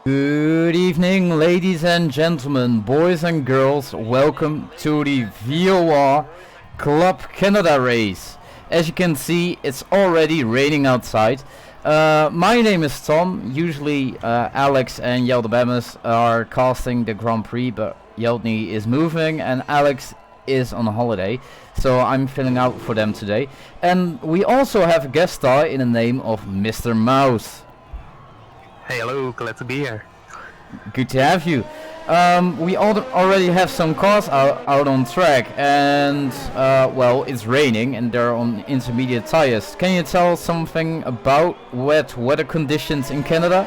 Good evening, ladies and gentlemen, boys and girls. Welcome to the VOR Club Canada race. As you can see, it's already raining outside. My name is Tom. Usually Alex and Yelde Bemis are casting the Grand Prix, but Yeldny is moving and Alex is on holiday, so I'm filling out for them today. And we also have a guest star in the name of Mr. Mouse. Hey, hello, glad to be here. Good to have you. We already have some cars out on track, and well, it's raining and they're on intermediate tires. Can you tell us something about wet weather conditions in Canada?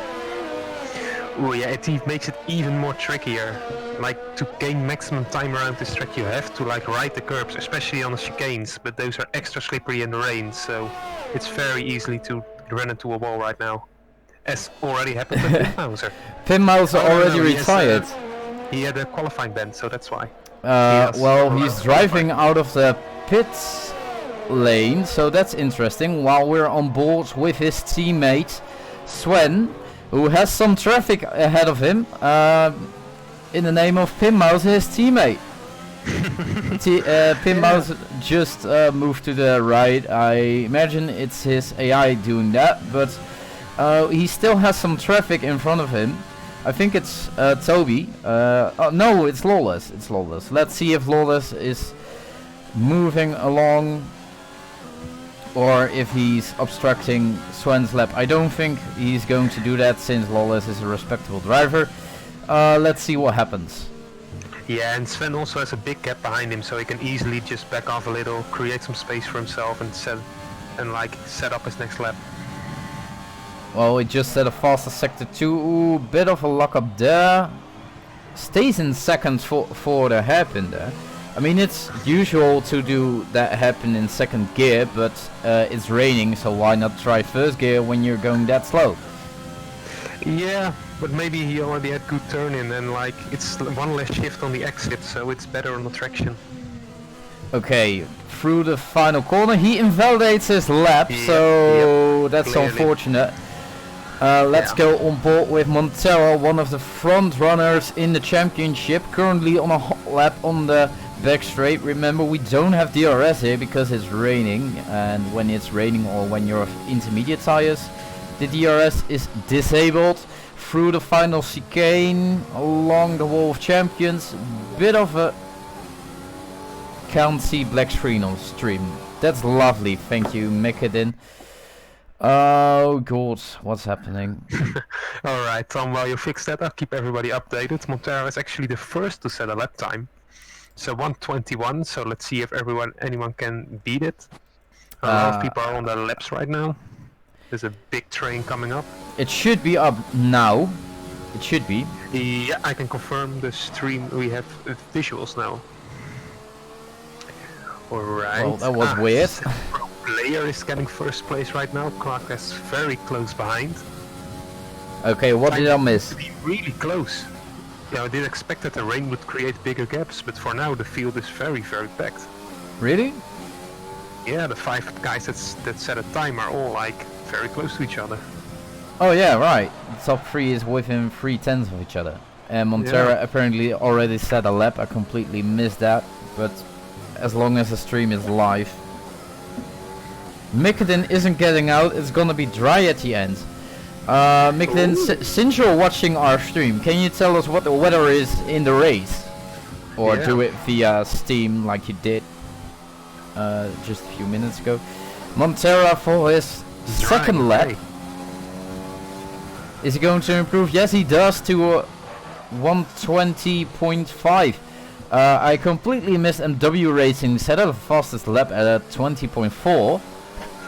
Oh yeah, makes it even more trickier. Like, to gain maximum time around this track you have to ride the curbs, especially on the chicanes, but those are extra slippery in the rain, so it's very easily to run into a wall right now. As already happened with Pim Mauser. Pim Mauser already retired. He had a qualifying ban, so that's why. Well, he's driving out of the pits lane, so that's interesting, while we're on board with his teammate Sven, who has some traffic ahead of him, in the name of Pim Mauser, his teammate. Pim Mauser just moved to the right. I imagine it's his AI doing that, but he still has some traffic in front of him. I think it's Toby. Oh, no, it's Lawless. It's Lawless. Let's see if Lawless is moving along or if he's obstructing Sven's lap. I don't think he's going to do that since Lawless is a respectable driver. Let's see what happens. Yeah, and Sven also has a big gap behind him, so he can easily just back off a little, create some space for himself, and set up his next lap. Well, he just set a faster sector 2. Ooh, bit of a lock up there. Stays in second for the hairpin there. I mean, it's usual to do that hairpin in second gear, but it's raining, so why not try first gear when you're going that slow? Yeah, but maybe he already had good turn in, and it's one less shift on the exit, so it's better on the traction. Okay, through the final corner, he invalidates his lap, so that's clearly unfortunate. Let's go on board with Montero, one of the front runners in the championship, currently on a hot lap on the back straight. Remember, we don't have DRS here because it's raining, and when it's raining or when you're intermediate tires, the DRS is disabled. Through the final chicane, along the wall of champions, bit of a can't see black screen on stream. That's lovely, thank you, Mikadin. Oh god, what's happening? Alright, Tom, while you fix that, I'll keep everybody updated. Montero is actually the first to set a lap time. So 1:21, so let's see if anyone can beat it. A lot of people are on their laps right now. There's a big train coming up. It should be up now. It should be. Yeah, I can confirm the stream. We have visuals now. Alright. Well, that was weird. Player is getting first place right now. Clark is very close behind. Okay, what did I miss? Really close. Yeah, I did expect that the rain would create bigger gaps, but for now the field is very, very packed. Really? Yeah, the 5 guys that set a time are all very close to each other. Oh yeah, right. The top 3 is within 3/10 of each other. And Montero apparently already set a lap. I completely missed that, but as long as the stream is live. Mikadin isn't getting out, it's gonna be dry at the end. Mikadin, since you're watching our stream, can you tell us what the weather is in the race? Or do it via Steam like you did just a few minutes ago. Montero for his second lap. Is he going to improve? Yes, he does, to 120.5. I completely missed MW Racing set up the fastest lap at 20.4.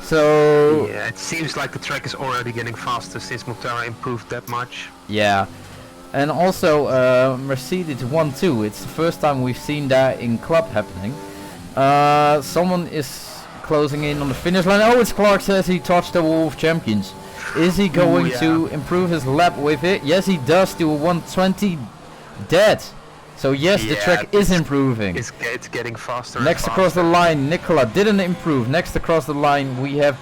So yeah, it seems like the track is already getting faster since Montero improved that much. Yeah, and also Mercedes 1-2. It's the first time we've seen that in club happening. Someone is closing in on the finish line. Oh, it's Clark, says he touched the wall of champions. Is he going to improve his lap with it? Yes, he does, to 120 dead. So yes, the track is improving. It's getting faster. Next across the line, Nicola didn't improve. Next across the line, we have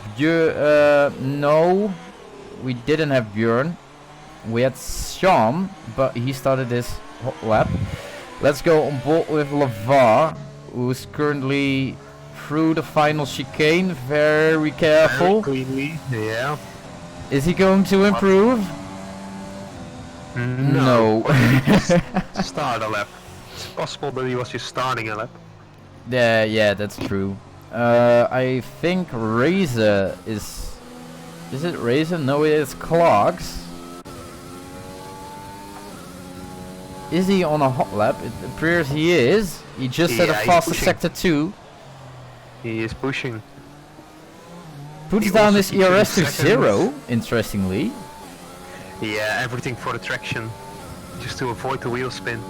no, we didn't have Björn. We had Sean, but he started his hot lap. Let's go on board with VOR, who's currently through the final chicane. Very careful. Very cleanly, yeah. Is he going to improve? No. Start a lap. It's possible that he was just starting a lap. Yeah, that's true. I think Razor is... Is it Razor? No, it's Clark's. Is he on a hot lap? It appears he is. He just had a faster sector 2. He is pushing. Puts down his ERS to 0, interestingly. Yeah, everything for the traction. Just to avoid the wheel spin.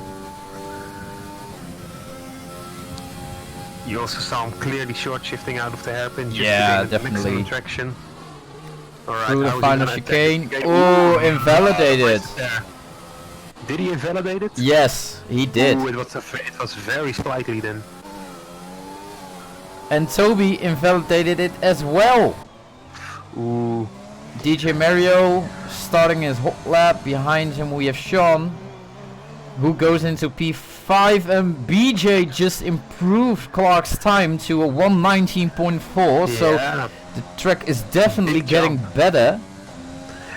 You also saw him clearly short shifting out of the hairpin. Yeah, just to gain definitely. maximum traction. Alright, Through the how is he final gonna attack chicane. the Oh, invalidated. Did he invalidate it? Yes, he did. Ooh, it was very slightly then. And Toby invalidated it as well. Ooh. DJ Mario starting his hot lap. Behind him we have Sean, who goes into P5, and BJ just improved Clark's time to a 119.4. So the track is definitely getting better.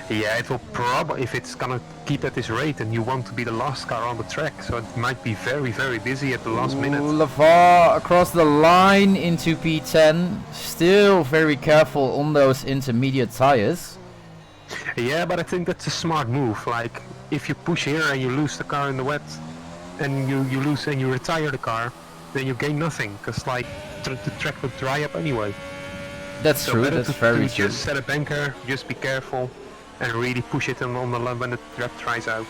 Yeah, it will probably, if it's gonna keep at this rate, and you want to be the last car on the track, so it might be very, very busy at the last minute. LeVar across the line into P10, still very careful on those intermediate tires. Yeah, but I think that's a smart move. Like, if you push here and you lose the car in the wet, and you lose and you retire the car, then you gain nothing, because like the track will dry up anyway. That's so true. That's very true. Just set a banker, just be careful. And really push it on the line when the trap dries out.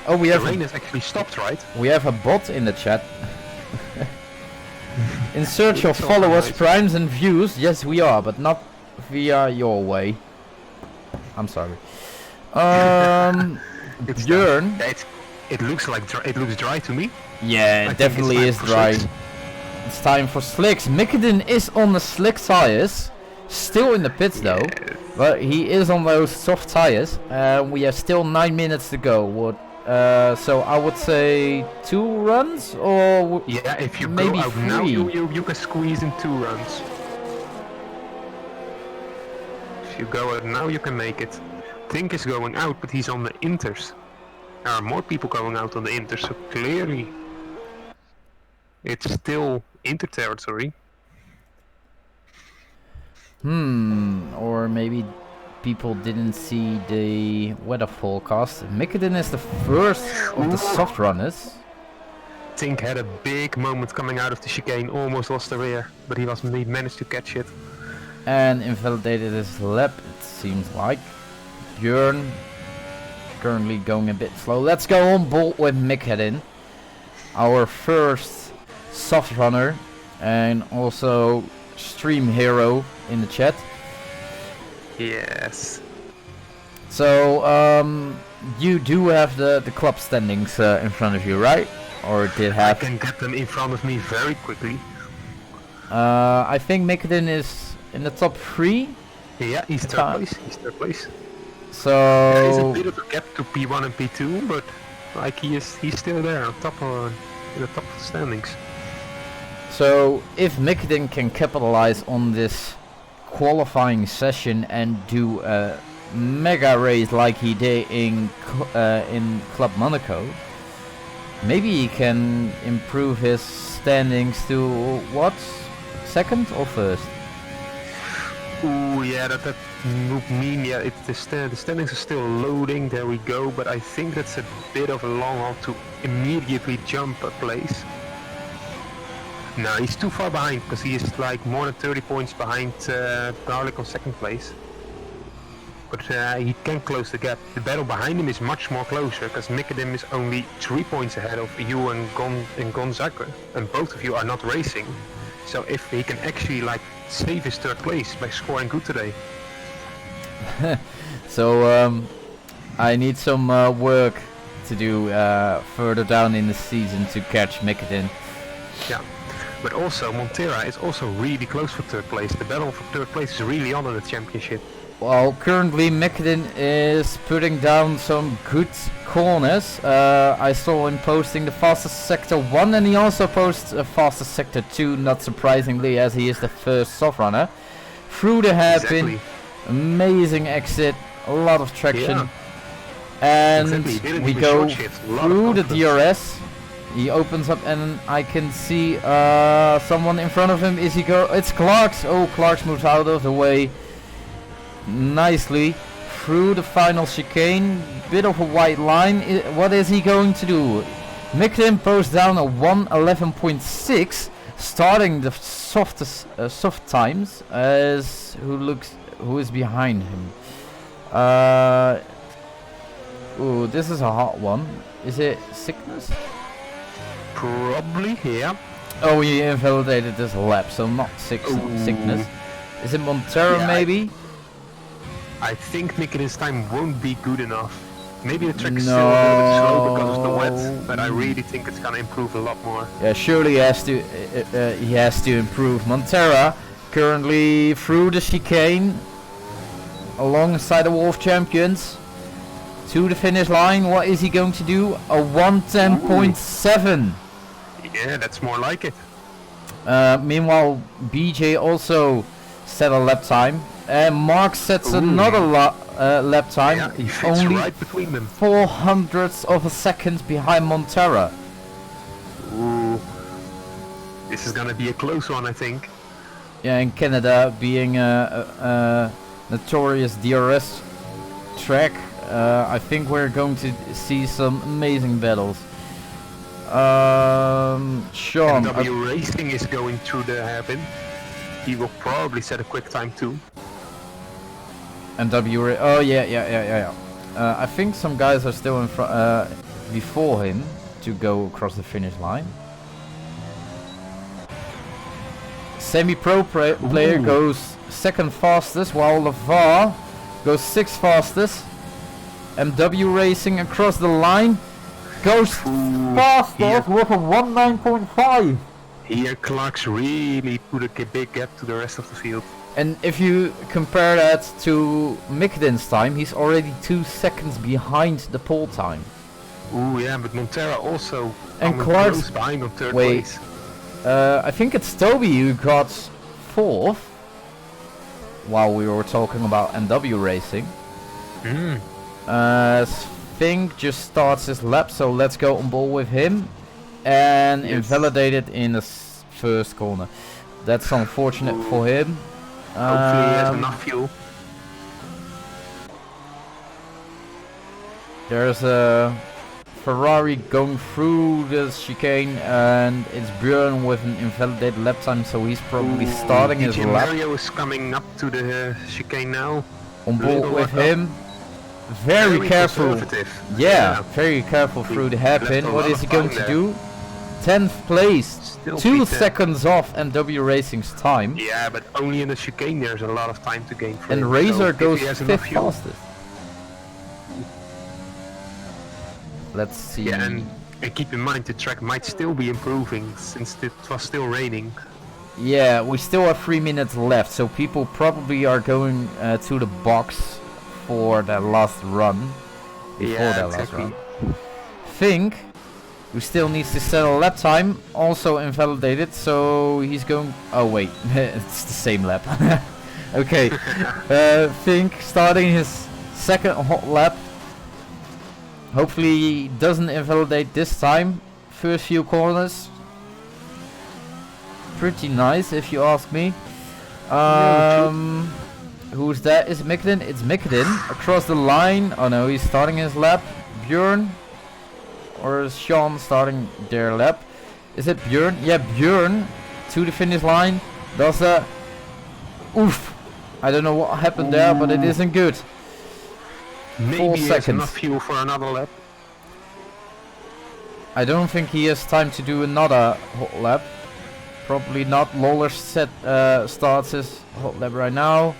Oh, we have the rain has actually stopped, right? We have a bot in the chat. In search of followers, primes and views. Yes, we are, but not via your way. I'm sorry. Björn. Yeah, it looks like it looks dry to me. Yeah, it definitely is dry. It's time for slicks. Mikkelden is on the slick tires. Still in the pits though. But he is on those soft tires. We have still 9 minutes to go. So I would say 2 runs, or yeah, if you maybe go out 3. now, you can squeeze in 2 runs. If you go out now, you can make it. Tink is going out, but he's on the inters. There are more people going out on the inters, so clearly it's still inter territory. Or maybe people didn't see the weather forecast. Mikkelden is the first of the soft runners. Tink had a big moment coming out of the chicane, almost lost the rear, but he managed to catch it. And invalidated his lap, it seems like. Björn currently going a bit slow. Let's go on board with Mikkelden, our first soft runner, and also stream hero in the chat. Yes. So you do have the club standings in front of you, right? Or did have? I can get them in front of me very quickly. I think Mikkelden is in the top 3. Yeah, he's third place. He's third place. So there is a bit of a gap to P1 and P2, but like he's still there on top of in the top of the standings. So if Mikkelden can capitalize on this qualifying session and do a mega race like he did in Club Monaco, maybe he can improve his standings to what? Second or first? Ooh, yeah, that would mean, yeah, the standings are still loading, there we go, but I think that's a bit of a long haul to immediately jump a place. No, he's too far behind, because he is like more than 30 points behind Garlic on second place. But he can close the gap. The battle behind him is much more closer, because Mikkelden is only 3 points ahead of you and Gonzaga, and both of you are not racing. So if he can actually like save his third place by scoring good today. So I need some work to do further down in the season to catch Mikkelden. Yeah, but also Montera is also really close for third place. The battle for third place is really on in the championship. Well, currently Michelin is putting down some good corners. I saw him posting the fastest sector 1 and he also posts a fastest sector 2, not surprisingly, as he is the first soft runner. Through the hairpin, Exactly. amazing exit, a lot of traction. Yeah. And Exactly, he didn't we even go short shift, a lot of through the confidence. DRS. He opens up and I can see someone in front of him. Is he go? It's Clarks. Oh, Clarks moves out of the way nicely through the final chicane. Bit of a white line. What is he going to do? Michelin posts down a 1:11.6, starting the softest soft times. As who is behind him? Ooh, this is a hot one. Is it Sickness? Probably, yeah. Oh, he invalidated this lap, so not Sickness. Is it Montero Yeah, maybe? I think Michelin's time won't be good enough. Maybe the track is still a little bit slow because of the wet, but I really think it's gonna improve a lot more. Yeah, surely he has to improve. Montera currently through the chicane alongside the Wolf champions to the finish line. What is he going to do? A 1:10.7. Yeah, that's more like it. Meanwhile, BJ also set a lap time. And Mark sets another lap time. Yeah, he fits only right between them. 0.04 of a second behind Montera. Ooh. This is gonna be a close one, I think. Yeah, in Canada being a notorious DRS track, I think we're going to see some amazing battles. Sean. W Racing is going through the hairpin. He will probably set a quick time too. And oh yeah. I think some guys are still in front before him to go across the finish line. Semi-pro player goes second fastest, while the VOR goes sixth fastest. MW Racing across the line goes fastest with a 1:09.5. Here Clark's really put a big gap to the rest of the field. And if you compare that to Michelin's time, he's already 2 seconds behind the pole time. Ooh, yeah, but Montera also And coming Clark's close behind on third wait. place. I think it's Toby who got 4th while we were talking about NW Racing. Fink just starts his lap, so let's go on board with him. And Yes. invalidated in the first corner. That's unfortunate for him. Hopefully he has enough fuel. There's a Ferrari going through the chicane and it's Björn with an invalidated lap time, so he's probably starting his DJ lap. Mario is coming up to the chicane now. On board Little with lap up. him. Very careful. conservative. Yeah, very careful through the hairpin. Left a What lot is he of going time to there. do? 10th place. Still 2 P10. seconds off NW Racing's time. Yeah, but only in the chicane there's a lot of time to gain. for And him, so Razor if goes he has enough 5th fuel- fastest. Let's see. Yeah, and keep in mind the track might still be improving since it was still raining. Yeah, we still have 3 minutes left, so people probably are going to the box for that last run. Before Yeah, that exactly. last run. Fink, who still needs to settle lap time, also invalidated, so he's going... Oh wait, it's the same lap. Okay, Fink starting his second hot lap. Hopefully he doesn't invalidate this time. First few corners. Pretty nice if you ask me. Who's that? Is it Michelin? It's Michelin across the line. Oh no, he's starting his lap. Björn, or is Sean starting their lap? Is it Björn? Yeah, Björn to the finish line. Does a oof. I don't know what happened there, but it isn't good. Maybe 4 he has seconds. enough fuel for another lap. I don't think he has time to do another hot lap. Probably not. Lawler starts his hot lap right now.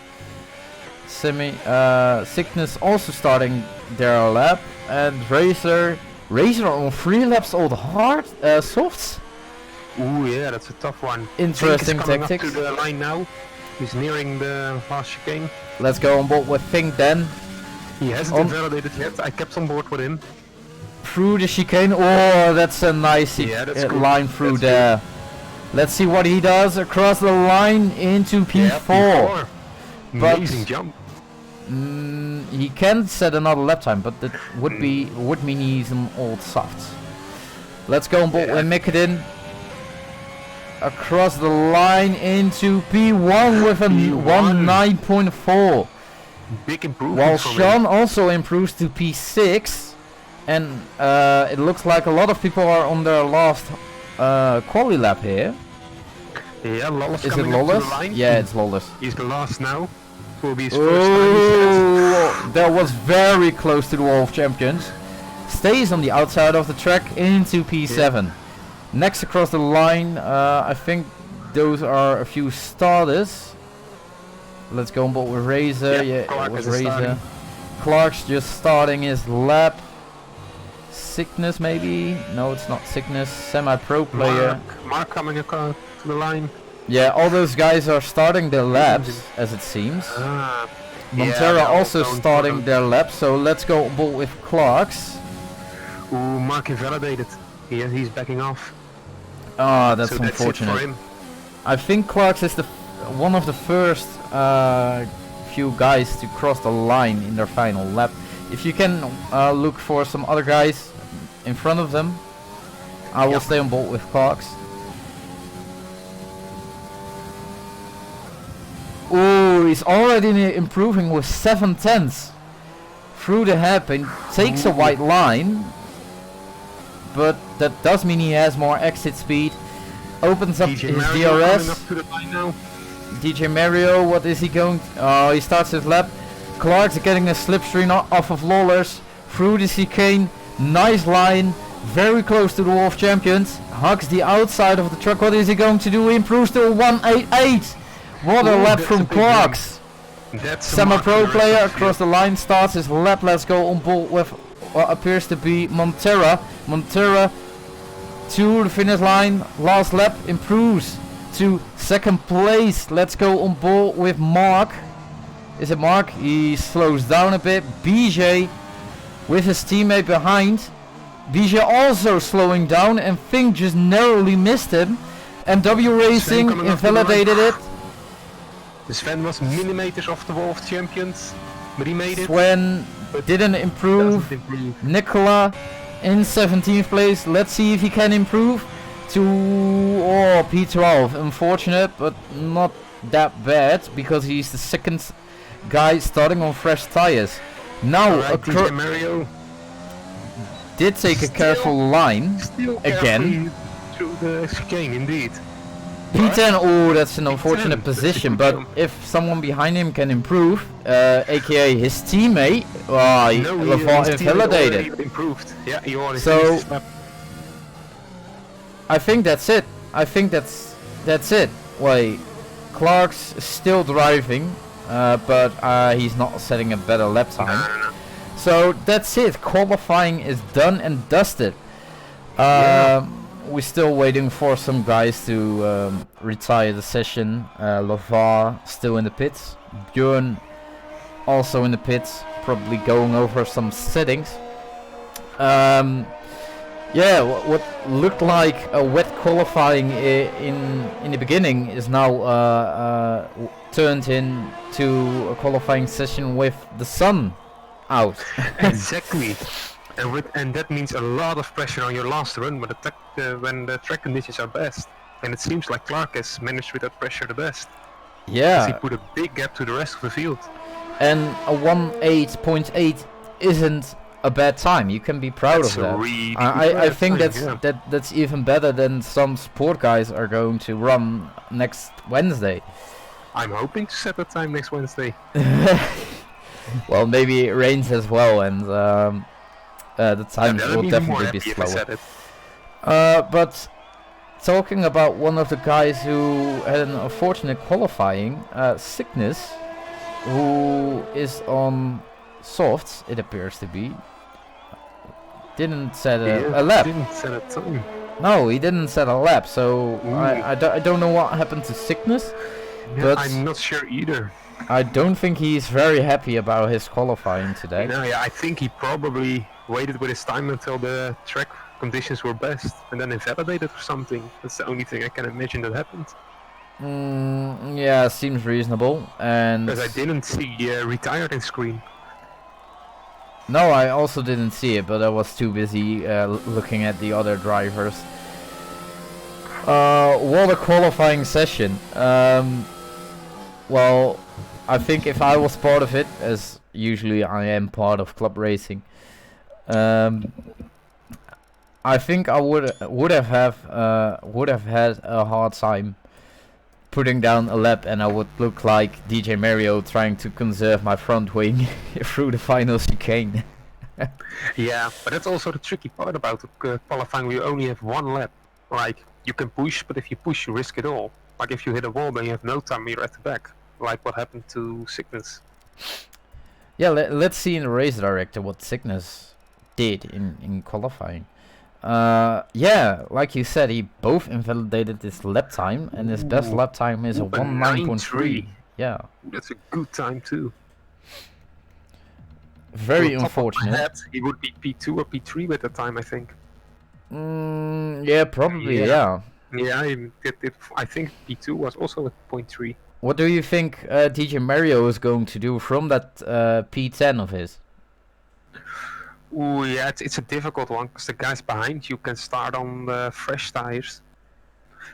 Sickness also starting their lap, and Razor on 3 laps old hard softs. Ooh, yeah, that's a tough one. Interesting Fink is coming tactics. up to the line now. He's nearing the last chicane. Let's go on board with Fink then. He hasn't invalidated yet. I kept on board with him. Through the chicane. Oh, that's a nice line through there. Good. Let's see what he does across the line into P4. P4. Amazing jump. He can set another lap time, but that would mean he's an old softs. Let's go on board with Mikadin. Across the line into P1 with a 1.9.4. Big improvement. While Sean also improves to P6, and it looks like a lot of people are on their last quali lap here. Yeah, Lawless. Is it Lawless? Yeah, it's Lawless. He's the last now. It will be his first time. That was very close to the wall of champions. Stays on the outside of the track into P7. Yeah. Next across the line, I think those are a few starters. Let's go on board with Razor. Yeah, it was Razor. Clark's just starting his lap. Sickness maybe? No, it's not Sickness. Semi-pro player. Mark coming across to the line. Yeah, all those guys are starting their laps, as it seems. Montero also starting their laps, so let's go on board with Clark's. Ooh, Mark invalidated. Yeah, he's backing off. Ah, that's unfortunate. That's it for him. I think Clark's is one of the first few guys to cross the line in their final lap. If you can look for some other guys in front of them, I will stay on board with Clark's. Oh, he's already improving with 7/10 through the hairpin. Takes a white line, but that does mean he has more exit speed. Opens up his DRS. Up to the line now. DJ Mario, what is he going? Oh, he starts his lap. Clark's getting a slipstream off of Lawless through the chicane. Nice line, very close to the wall of champions. Hugs the outside of the truck. What is he going to do? He improves to a 188. What a lap from Clark's. Semi-pro player across the line starts his lap. Let's go on board with what appears to be Montero. Montero to the finish line. Last lap improves to second place. Let's go on board with Mark. Is it Mark? He slows down a bit. BJ with his teammate behind. BJ also slowing down, and Fink just narrowly missed him. And W Racing invalidated it. Sven was millimeters off the wall of champions, but he made it. Sven didn't improve. Nicola in 17th place. Let's see if he can improve to P12. Unfortunate, but not that bad, because he's the second guy starting on fresh tires. Now Mario did take a careful line again. Through the chicane, indeed. P10, oh, that's an unfortunate position, but if someone behind him can improve, aka his teammate, LaVar invalidated. Improved. Yeah, he already so I think that's it. I think that's it. Wait, Clark's still driving, but he's not setting a better lap time. No. So that's it. Qualifying is done and dusted. We're still waiting for some guys to retire the session. LaVar still in the pits. Björn also in the pits, probably going over some settings. Yeah, what looked like a wet qualifying in the beginning is now turned into a qualifying session with the sun out. Exactly. And that means a lot of pressure on your last run when the track conditions are best. And it seems like Clark has managed with that pressure the best. Yeah. He put a big gap to the rest of the field. And a 1:8.8 isn't a bad time. You can be proud of that. Really I think that's even better than some sport guys are going to run next Wednesday. I'm hoping to set that time next Wednesday. Well, maybe it rains as well, and the times will definitely be slower. But talking about one of the guys who had an unfortunate qualifying, Sickness, who is on softs, it appears to be, didn't set a lap. Didn't set a time. No, he didn't set a lap, so I don't know what happened to Sickness. but I'm not sure either. I don't think he's very happy about his qualifying today. No, yeah, I think he probably waited with his time until the track conditions were best and then invalidated or something. That's the only thing I can imagine that happened. Yeah, seems reasonable. And because I didn't see retired in screen. No, I also didn't see it, but I was too busy looking at the other drivers. What a qualifying session. Well, I think if I was part of it, as usually I am part of club racing, I think I would have had a hard time putting down a lap, and I would look like DJ Mario trying to conserve my front wing through the final chicane. Yeah, but that's also the tricky part about qualifying. You only have one lap. Like, you can push, but if you push, you risk it all. Like, if you hit a wall, then you have no time, you're at the back. Like what happened to Cygnus. Yeah, let's see in the race director what Cygnus did in qualifying. Yeah, like you said, he both invalidated his lap time, and his best lap time is a 1:09.3. Yeah, that's a good time too. Very unfortunate. He would be P2 or P3 at the time, I think. Yeah, probably. Yeah. Yeah, I think P2 was also at 0.3. What do you think DJ Mario is going to do from that P10 of his? Ooh, yeah, it's a difficult one because the guys behind you can start on fresh tires.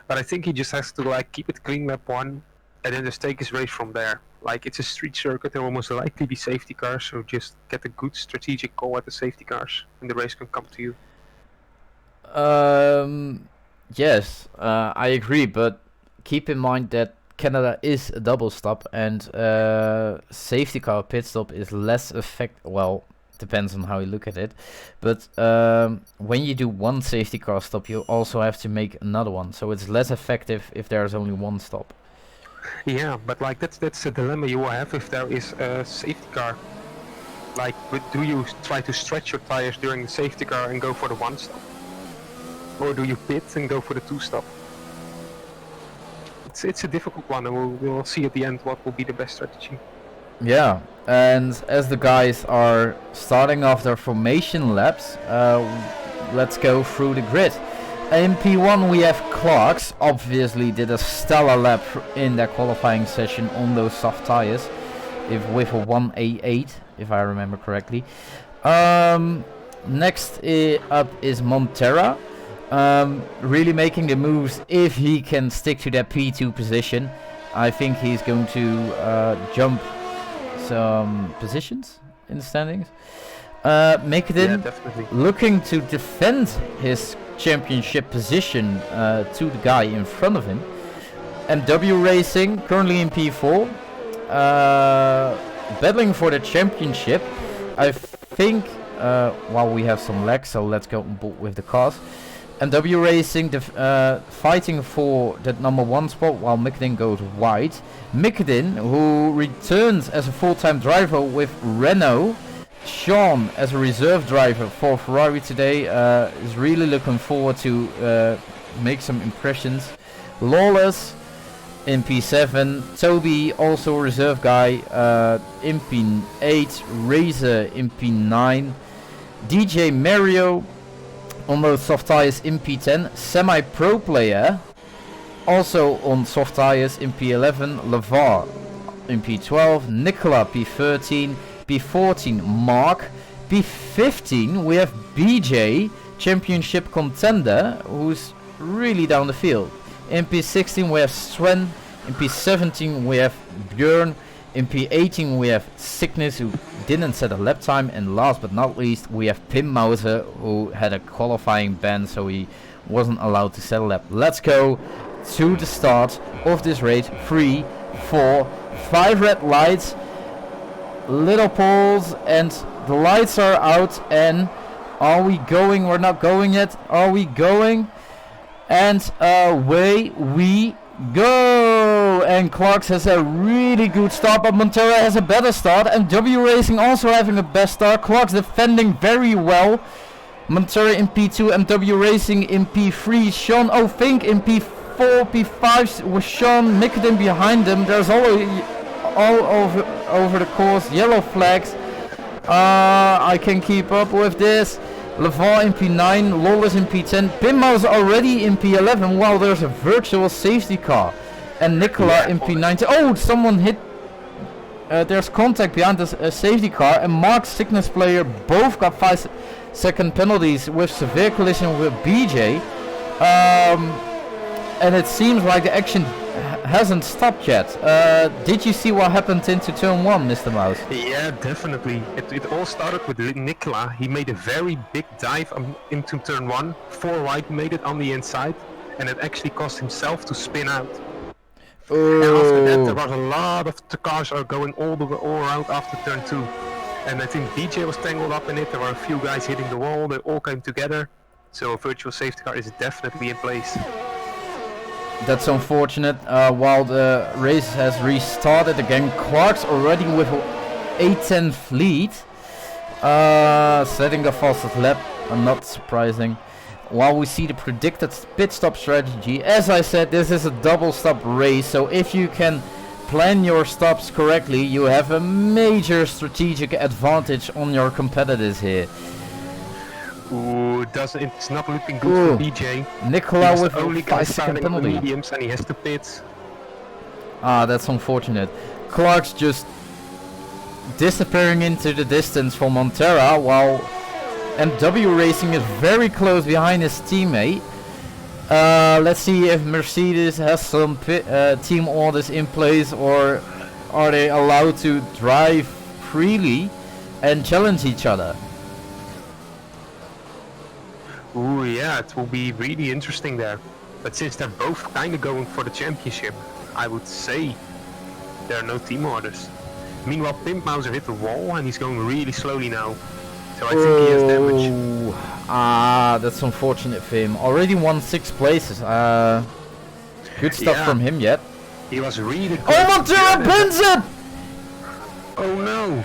But I think he just has to like keep it clean lap 1 and then just take his race from there. Like, it's a street circuit, there will most likely be safety cars, so just get a good strategic call at the safety cars and the race can come to you. Yes, I agree, but keep in mind that Canada is a double stop, and safety car pit stop is less well, depends on how you look at it, but when you do one safety car stop, you also have to make another one, so it's less effective if there's only one stop. Yeah, but like that's a dilemma you will have if there is a safety car. Like, do you try to stretch your tires during the safety car and go for the one stop, or do you pit and go for the two stop? It's a difficult one, and we'll see at the end what will be the best strategy. Yeah, and as the guys are starting off their formation laps, let's go through the grid. In P1 we have Clarks, obviously did a stellar lap in their qualifying session on those soft tires, with a 1:08 if I remember correctly. Next up is Montera. Really making the moves if he can stick to that P2 position. I think he's going to jump some positions in the standings. Mekden looking to defend his championship position to the guy in front of him. MW Racing currently in P4, battling for the championship. I think while we have some lag, so let's go on board with the cars. MW Racing fighting for that number 1 spot while Mekden goes wide. Mekden, who returns as a full-time driver with Renault. Sean as a reserve driver for Ferrari today, is really looking forward to make some impressions. Lawless in P7, Toby also a reserve guy in P8, Razor in P9, DJ Mario on those soft tires in P10, semi-pro player also on soft tires in P11, LeVar in P12, Nicola P13, P14 Mark, P15 we have BJ, championship contender, who's really down the field. In P16 we have Sven, in P17 we have Björn, in P18 we have Cygnus, who didn't set a lap time, and last but not least we have Pim Mauser, who had a qualifying ban, so he wasn't allowed to set a lap. Let's go to the start of this race. 3, 4, 5 red lights, little poles, and the lights are out. And are we going? We're not going yet. Are we going? And away we go. And Clarks has a really good start, but Montero has a better start, and W Racing also having a best start. Clarks defending very well. Montero in P2, MW Racing in P3, Sean O'Fink in P4, P4, P5 with Sean Mikkelden behind them. There's all over the course yellow flags. I can keep up with this. Laval in P9, Lawless in P10, Pinmouse already in P11 while there's a virtual safety car. And Nicola in P19. Oh, someone hit. There's contact behind the safety car, and Mark's Sickness player both got 5-second penalties with severe collision with BJ. And it seems like the action hasn't stopped yet. Did you see what happened into turn 1, Mr. Mouse? Yeah, definitely. It all started with Nicola. He made a very big dive into turn 1. 4 wide made it on the inside, and it actually caused himself to spin out. And after that, there was a lot of the cars are going all around after turn 2. And I think BJ was tangled up in it. There were a few guys hitting the wall. They all came together. So a virtual safety car is definitely in place. That's unfortunate. While the race has restarted again, Clark's already with a 10th lead, setting the fastest lap. Not surprising. While we see the predicted pit stop strategy, as I said, this is a double stop race, so if you can plan your stops correctly, you have a major strategic advantage on your competitors here. Ooh, it's not looking good for BJ. Nicola with only a 5-second penalty. Mediums and he has to pit. That's unfortunate. Clark's just disappearing into the distance from Montera, while MW Racing is very close behind his teammate. Let's see if Mercedes has some team orders in place, or are they allowed to drive freely and challenge each other. Ooh, yeah, it will be really interesting there. But since they're both kind of going for the championship, I would say there are no team orders. Meanwhile, Pimp Mauser hit the wall and he's going really slowly now. So I think he has damage. That's unfortunate for him. Already won 6 places. Good stuff from him yet. He was really good. Oh, Montero pins it! Oh no!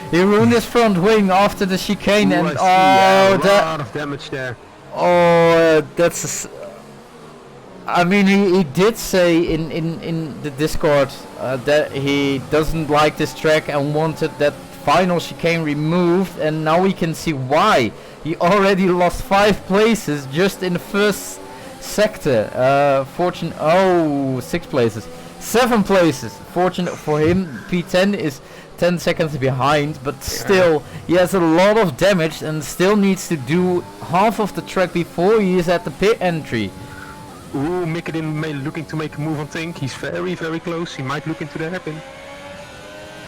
He ruined his front wing after the chicane, and a lot of damage there. Oh, that's. I mean, he did say in the Discord that he doesn't like this track and wanted that final chicane removed, and now we can see why. He already lost 5 places just in the first sector. 6 places, 7 places. Fortunate for him, P10 is 10 seconds behind, but still he has a lot of damage and still needs to do half of the track before he is at the pit entry. Ooh, Mikkelden looking to make a move on Tink. He's very, very close. He might look into the hairpin.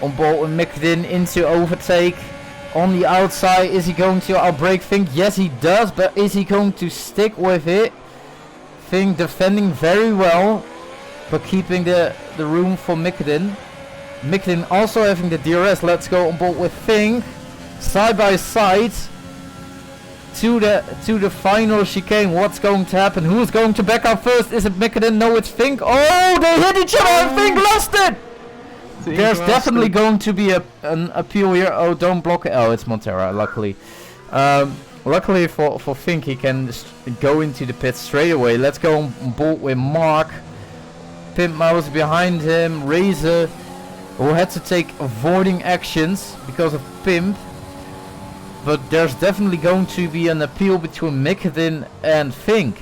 On board with Mikkelden into overtake. On the outside, is he going to outbrake Fink? Yes, he does, but is he going to stick with it? Fink defending very well, but keeping the room for Mikkelden. Mikkelden also having the DRS. Let's go on board with Fink. Side by side to the final chicane. What's going to happen? Who's going to back up first? Is it Mikkelden? No, it's Fink. Oh, they hit each other and Fink lost it! There's definitely going to be an appeal here. Oh, don't block it. Oh, it's Montera, luckily. Luckily for Fink, he can go into the pit straight away. Let's go on board with Mark. Pimp Mouse behind him. Razor, who had to take avoiding actions because of Pimp. But there's definitely going to be an appeal between Mikkelden and Fink.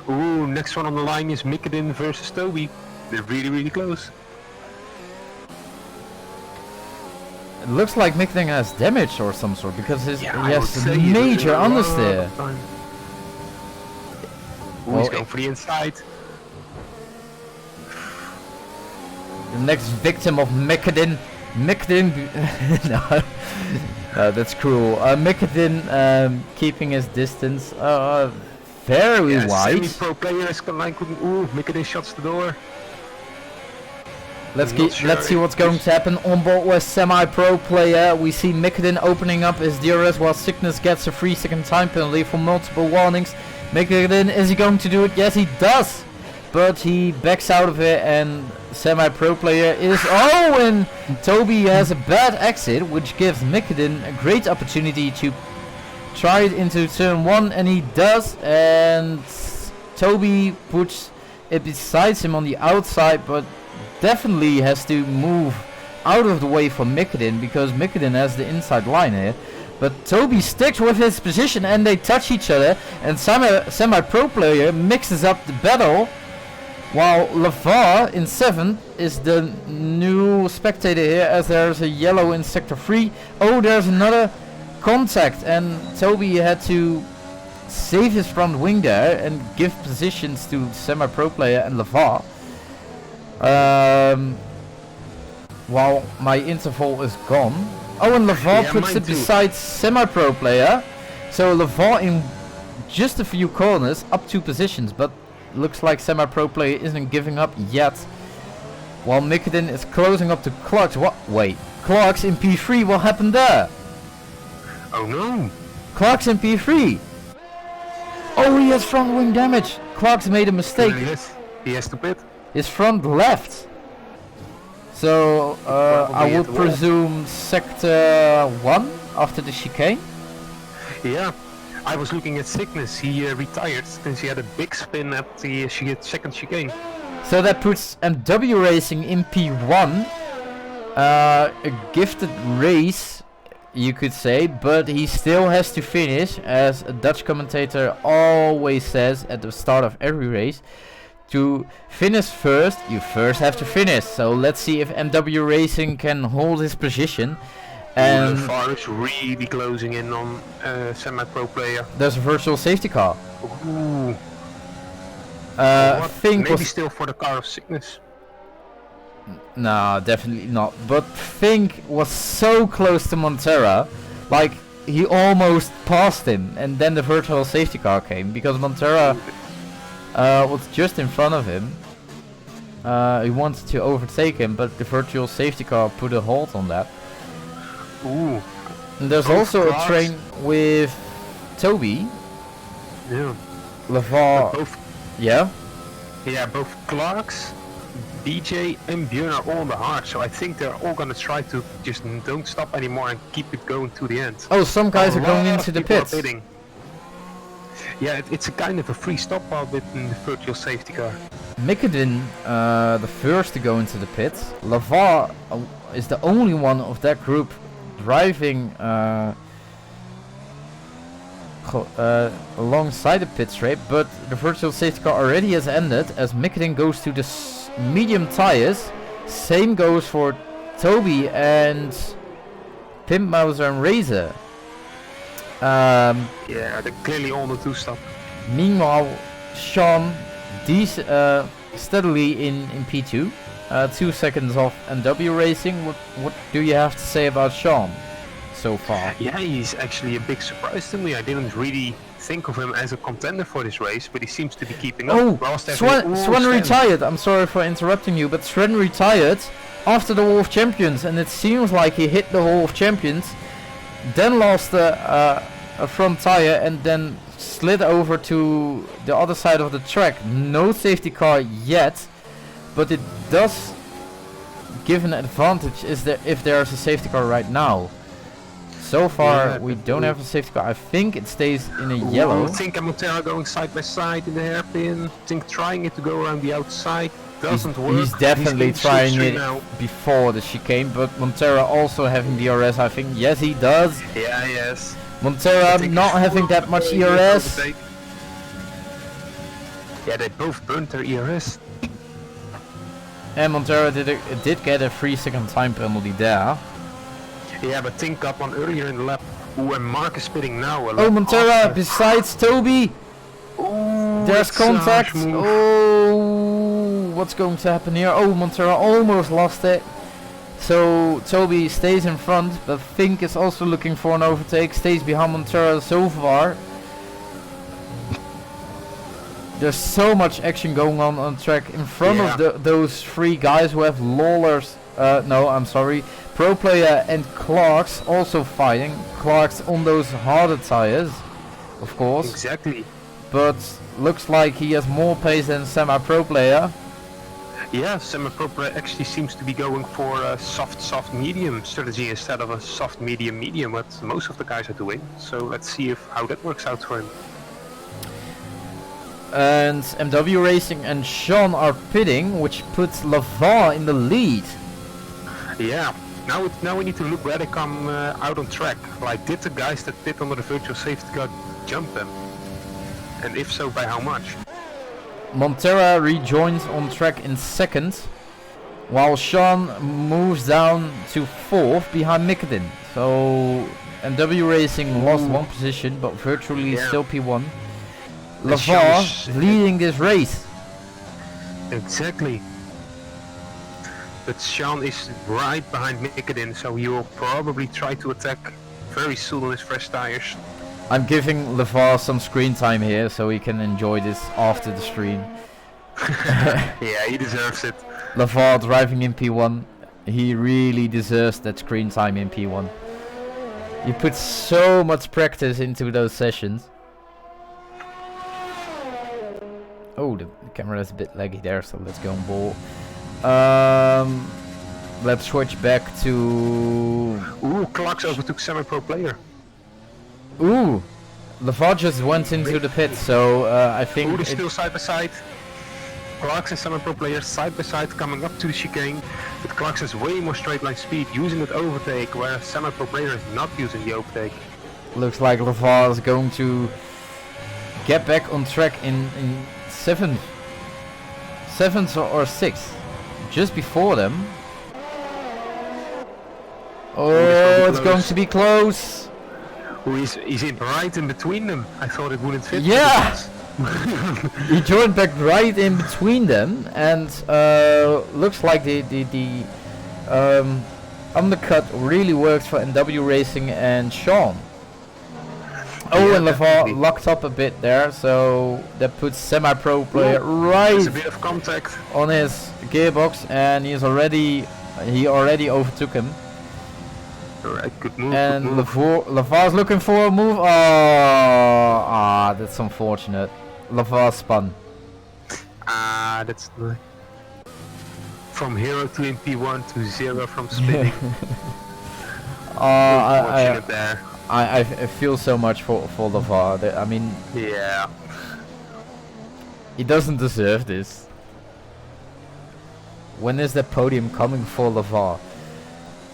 Ooh, next one on the line is Mikkelden versus Toby. They're really, really close. It looks like Mikkelden has damage or some sort, because he has major understeer. He's going for the inside. The next victim of Mikkelden. No, that's cruel. Mikkelden keeping his distance very wide. Semi-pro player is like, ooh, Mikkelden shuts the door. Let's see what's going to happen on board with semi-pro player. We see Mikkelden opening up his DRS while Sickness gets a 3-second time penalty for multiple warnings. Mikkelden, is he going to do it? Yes, he does. But he backs out of it, and semi-pro player is... Oh, and Toby has a bad exit, which gives Mikkelden a great opportunity to try it into turn 1, and he does. And Toby puts it besides him on the outside, but definitely has to move out of the way for Mikkelin because Mikkelin has the inside line here. But Toby sticks with his position and they touch each other, and semi-pro player mixes up the battle, while LeVar in 7th is the new spectator here, as there's a yellow in sector 3. Oh, there's another contact, and Toby had to save his front wing there and give positions to semi-pro player and LeVar. While my interval is gone. Oh, and LeVar puts it beside semi-pro player. So LeVar in just a few corners up 2 positions, but looks like semi-pro player isn't giving up yet. While Mikkelin is closing up to Clarks. What? Wait. Clarks in P3, what happened there? Oh no. Clarks in P3. Oh, he has front wing damage. Clarks made a mistake. He has to pit. His front left. So I would presume sector 1 after the chicane. Yeah, I was looking at Cygnus. He retired since he had a big spin at the second chicane. So that puts MW Racing in P1. A gifted race, you could say, but he still has to finish, as a Dutch commentator always says at the start of every race. To finish first, you first have to finish. So let's see if MW Racing can hold his position. And VOR is really closing in on semi-pro player. There's a virtual safety car. Ooh. Fink maybe was still for the car of Cygnus. No, definitely not. But Fink was so close to Montera, like he almost passed him, and then the virtual safety car came because Montera was just in front of him. He wanted to overtake him, but the virtual safety car put a halt on that. Ooh. And there's also a train with Toby. Yeah. LeVar. Yeah. Yeah, both Clarks, DJ and Björn are all on the hard, so I think they're all gonna try to just don't stop anymore and keep it going to the end. Oh, some guys are going into the pits. Yeah, it's a kind of a free stop while in the virtual safety car. Mikkelin, the first to go into the pits. LeVar is the only one of that group driving alongside the pit straight, but the virtual safety car already has ended as Mikkelin goes to the medium tires. Same goes for Toby and Pimp Mauser and Razor. Yeah, they're clearly all the 2-stop. Meanwhile, Sean steadily in P2, 2 seconds off MW Racing. What do you have to say about Sean so far? Yeah, he's actually a big surprise to me. I didn't really think of him as a contender for this race, but he seems to be keeping up. Oh, Swan retired. I'm sorry for interrupting you, but Swan retired after the Hall of Champions, and it seems like he hit the Hall of Champions, then lost a front tire, and then slid over to the other side of the track. No safety car yet, but it does give an advantage if there's a safety car right now. So far we don't have a safety car. I think it stays in a yellow. I think Montera going side by side in the hairpin. I think trying it to go around the outside doesn't work. He's definitely trying it now before the chicane, but Montera also having DRS, I think. Yes, he does. Yeah, yes. Montera not having that much ERS. Yeah, they both burnt their ERS. And Montera did get a 3-second time penalty there. Yeah, but think up on earlier in the lap. Ooh, and Mark is spitting now. Oh, Montera besides Toby. Ooh, there's contact. Oh, what's going to happen here? Oh, Montera almost lost it. So Toby stays in front, but Fink is also looking for an overtake. Stays behind Montera so far. There's so much action going on the track in front of those 3 guys who have Lawlers. No, I'm sorry. Pro player and Clarks also fighting. Clarks on those harder tires, of course. Exactly. But looks like he has more pace than semi-pro player. Yeah, semi-pro player actually seems to be going for a soft medium strategy instead of a soft medium, what most of the guys are doing. So let's see how that works out for him. And MW Racing and Sean are pitting, which puts LeVar in the lead. Yeah. Now we need to look where they come out on track. Like, did the guys that pit under the virtual safety car jump them? And if so, by how much? Montera rejoins on track in second, while Sean moves down to fourth behind Mikkelin. So MW Racing lost one position, but virtually still P1. LeVar leading this race. Exactly. But Sean is right behind Mikkelin, so he will probably try to attack very soon on his fresh tires. I'm giving LeVar some screen time here so he can enjoy this after the stream. Yeah, he deserves it. LeVar driving in P1. He really deserves that screen time in P1. He puts so much practice into those sessions. Oh, the camera is a bit laggy there, so let's go on ball. Let's switch back to... Ooh, Clark's overtook semi-pro player. Ooh, LeVar just went into the pit, so I think... Ooh, they're still side by side. Clark's and semi-pro player side by side coming up to the chicane. But Clark's has way more straight line speed using that overtake, whereas semi-pro player is not using the overtake. Looks like LeVar is going to get back on track in seventh or sixth, just before them. Oh, it's going to be close. Ooh, he's in right in between them. I thought it wouldn't fit. Yeah! He joined back right in between them, and looks like the undercut really works for NW Racing and Sean. Oh, and LeVar locked up a bit there, so that puts semi-pro player right a bit of contact on his gearbox, and he already overtook him. Alright, good move. And LeVar's looking for a move. Oh, that's unfortunate. LeVar spun. That's nice. From hero to MP1 to 0 from spinning. I feel so much for LeVar. I mean, yeah, he doesn't deserve this. When is the podium coming for LeVar?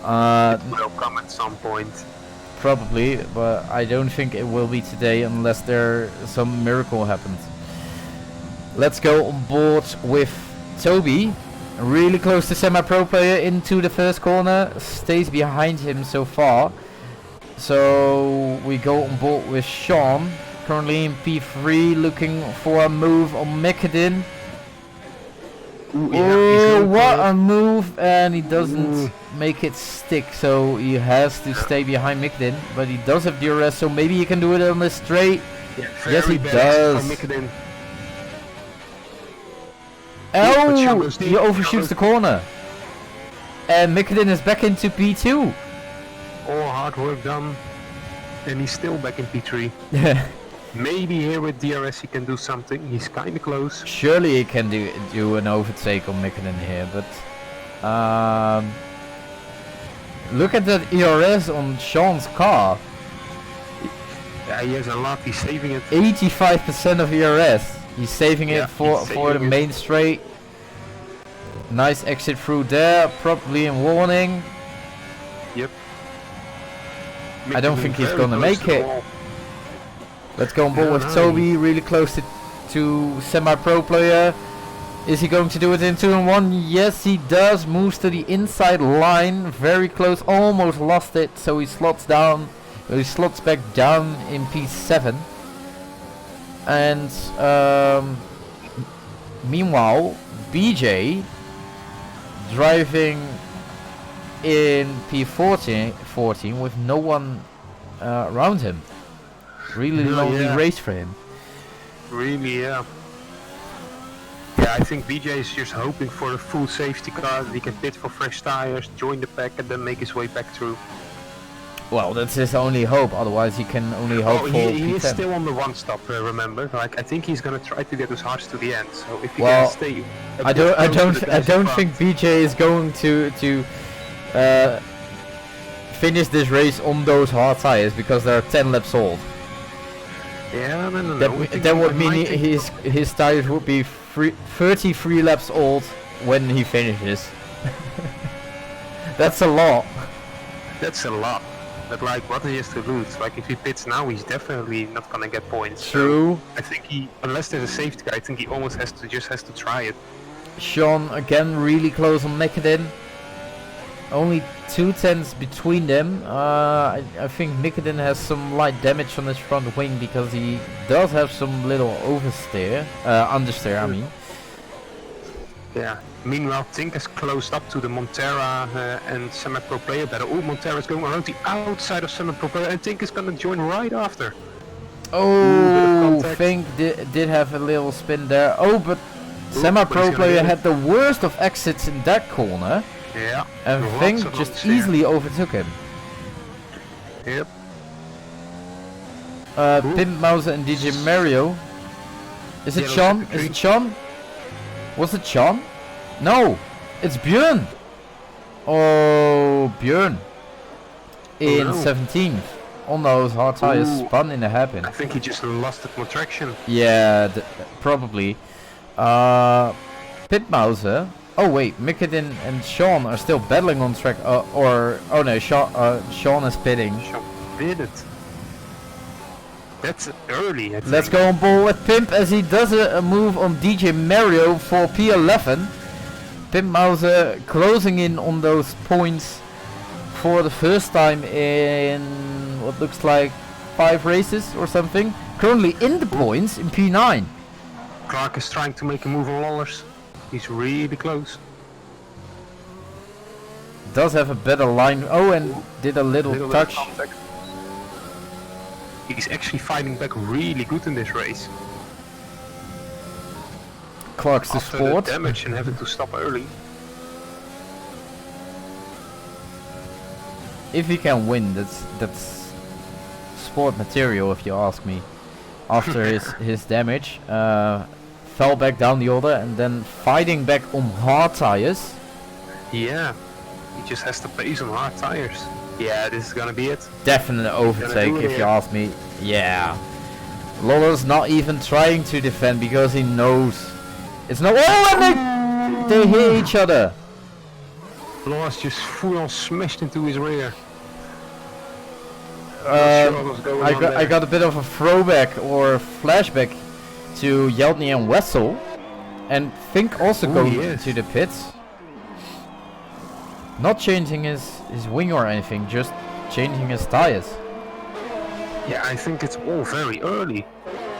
it will come at some point. Probably, but I don't think it will be today unless some miracle happens. Let's go on board with Toby. Really close to semi-pro player into the first corner. Stays behind him so far. So we go on board with Sean. Currently in P3, looking for a move on Mekadin. Oh, what a move, and he doesn't make it stick, so he has to stay behind Mekadin, but he does have DRS, so maybe he can do it on the straight. Yeah, yes, he does. Oh, he overshoots the corner. And Mekadin is back into P2. All hard work done, and he's still back in P3. Maybe here with DRS he can do something. He's kind of close. Surely he can do an overtake on Mekadin here, but look at that ERS on Sean's car. Yeah, he has a lot. He's saving it. 85% of ERS. He's saving it for the main straight. Nice exit through there, probably in warning. Yep. I don't think he's gonna make it. Let's go on board with Toby, really close to semi-pro player. Is he going to do it in 2 and 1? Yes, he does. Moves to the inside line, very close, almost lost it. So he slots down. He slots back down in P7. And meanwhile, BJ driving in P14 with no one around him. Really lonely race for him. Really, yeah. Yeah, I think BJ is just hoping for a full safety car that he can pit for fresh tires, join the pack, and then make his way back through. Well, that's his only hope. Otherwise, he can only hope for he is P10. still on the one stop. Remember, like I think he's gonna try to get his hearts to the end. So if he can stay, I don't think BJ is going to finish this race on those hard tires because they're 10 laps old. Yeah, no. That would mean his tires would be 33 laps old when he finishes. That's a lot. That's a lot. But like, what he has to lose? Like, if he pits now, he's definitely not gonna get points. True. So I think unless there's a safety car, I think he almost has to try it. Sean again really close on Mikkelin. Only 2/10 between them. I think Mikkelin has some light damage on his front wing because he does have some little understeer. I mean. Yeah. Meanwhile, Tink has closed up to the Montera and Semi-Pro player battle. Oh, Montera is going around the outside of Semi-Pro player, and Tink is gonna join right after. Oh, Fink did have a little spin there. Oh, but Semi-Pro player had the worst of exits in that corner. Yeah. And Fink just easily overtook him. Yep. Pimp Mauser and DJ Mario. Is it Sean? Is it Sean? Was it Sean? No, it's Björn. Oh, Björn. In 17th. On those hard tires, spun in the hairpin. I think he just lost more traction. Yeah, probably. Pit Mauser. Oh wait, Mikkelin and Sean are still battling on track. Oh no, Sean is pitting. Sean pitted. That's early. I think. Let's go on ball with Pimp as he does a move on DJ Mario for P11. Pimp Mauser closing in on those points for the first time in what looks like 5 races or something. Currently in the points in P9. Clark is trying to make a move on Lollers. He's really close. Does have a better line. Oh, and did a little touch. He's actually fighting back really good in this race. Clark's the After sport. The damage and having to stop early. If he can win, that's sport material if you ask me. After his damage, fell back down the order and then fighting back on hard tires. Yeah, he just has to pace on hard tires. Yeah, this is gonna be it. Definite overtake if you ask me. Yeah. Loller's not even trying to defend because he knows it's not. Oh, and they hit each other. Loller's just full on smashed into his rear. I got a bit of a throwback or flashback to Jeltny and Wessel, and Fink also going to the pits. Not changing his wing or anything, just changing his tires. Yeah, I think it's all very early.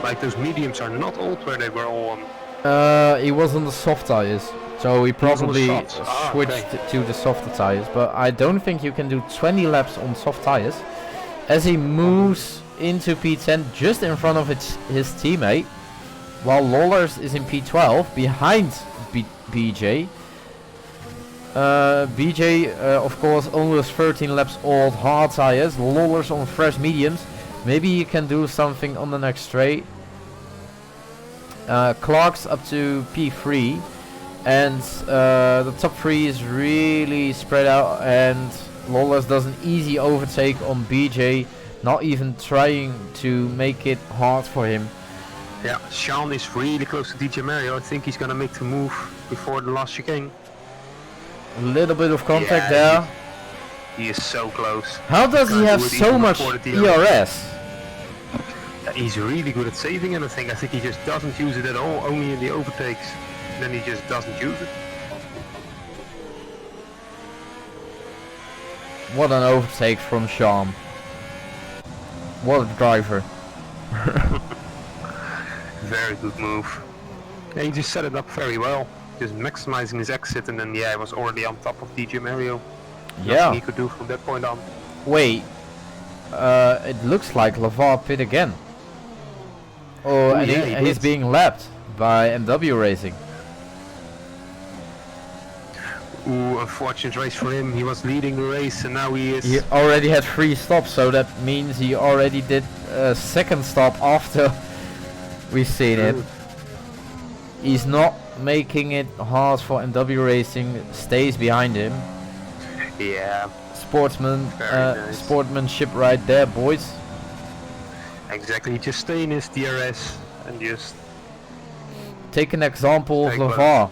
Like those mediums are not old where they were all on. He was on the soft tires, so he probably switched to the softer tires. But I don't think you can do 20 laps on soft tires. As he moves into P10 just in front of his teammate, while Lollers is in P12 behind BJ. BJ of course almost 13 laps old hard tires, Lollers on fresh mediums. Maybe he can do something on the next straight. Clark's up to P3 and the top 3 is really spread out, and Lollers does an easy overtake on BJ, not even trying to make it hard for him. Yeah, Sean is really close to DJ Mario. I think he's gonna make the move before the last chicane. A little bit of contact there. He is so close. How does he have so much ERS? He's really good at saving anything. I think he just doesn't use it at all, only in the overtakes. Then he just doesn't use it. What an overtake from Sean. What a driver. Very good move. Yeah, he just set it up very well. Just maximizing his exit, and then he was already on top of DJ Mario. Yeah. Nothing he could do from that point on. Wait. It looks like VOR pit again. Oh, and he's being lapped by MW Racing. Ooh, unfortunate race for him. He was leading the race and now he is... He already had 3 stops, so that means he already did a second stop after we've seen it. He's not making it hard for MW Racing, stays behind him. Yeah. Sportsmanship right there, boys. Exactly, just stay in his DRS and just... Take an example of Take LeVar.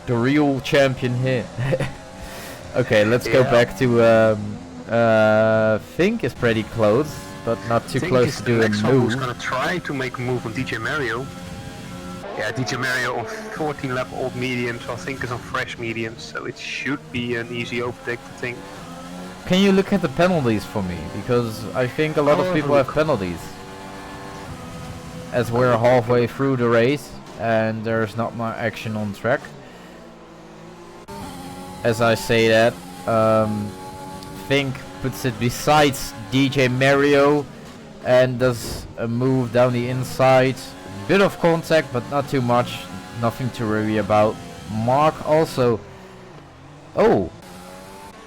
The real champion here. Okay, let's go back to Fink is pretty close, but not too close to do a who's move. gonna try to make a move on DJ Mario. Yeah, DJ Mario on 14 lap old mediums, I think is on fresh mediums, so it should be an easy overtake, I think. Can you look at the penalties for me? Because I think a lot of people have penalties. As we're halfway through the race and there's not much action on track. As I say that, Fink puts it besides DJ Mario and does a move down the inside. Bit of contact, but not too much. Nothing to worry about. Mark also... Oh!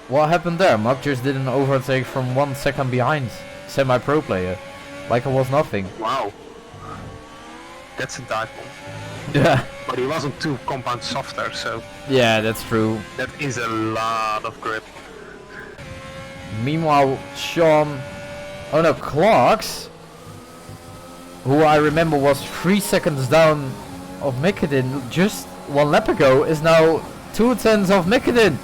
What happened there? Mark just did an overtake from 1 second behind semi-pro player. Like it was nothing. Wow. That's a dive bomb. Yeah. But he wasn't too compound softer, so... Yeah, that's true. That is a lot of grip. Meanwhile, Sean... Oh no, Clarks, who I remember was 3 seconds down of Mikkelin just 1 lap ago, is now 2/10 of Mikkelin.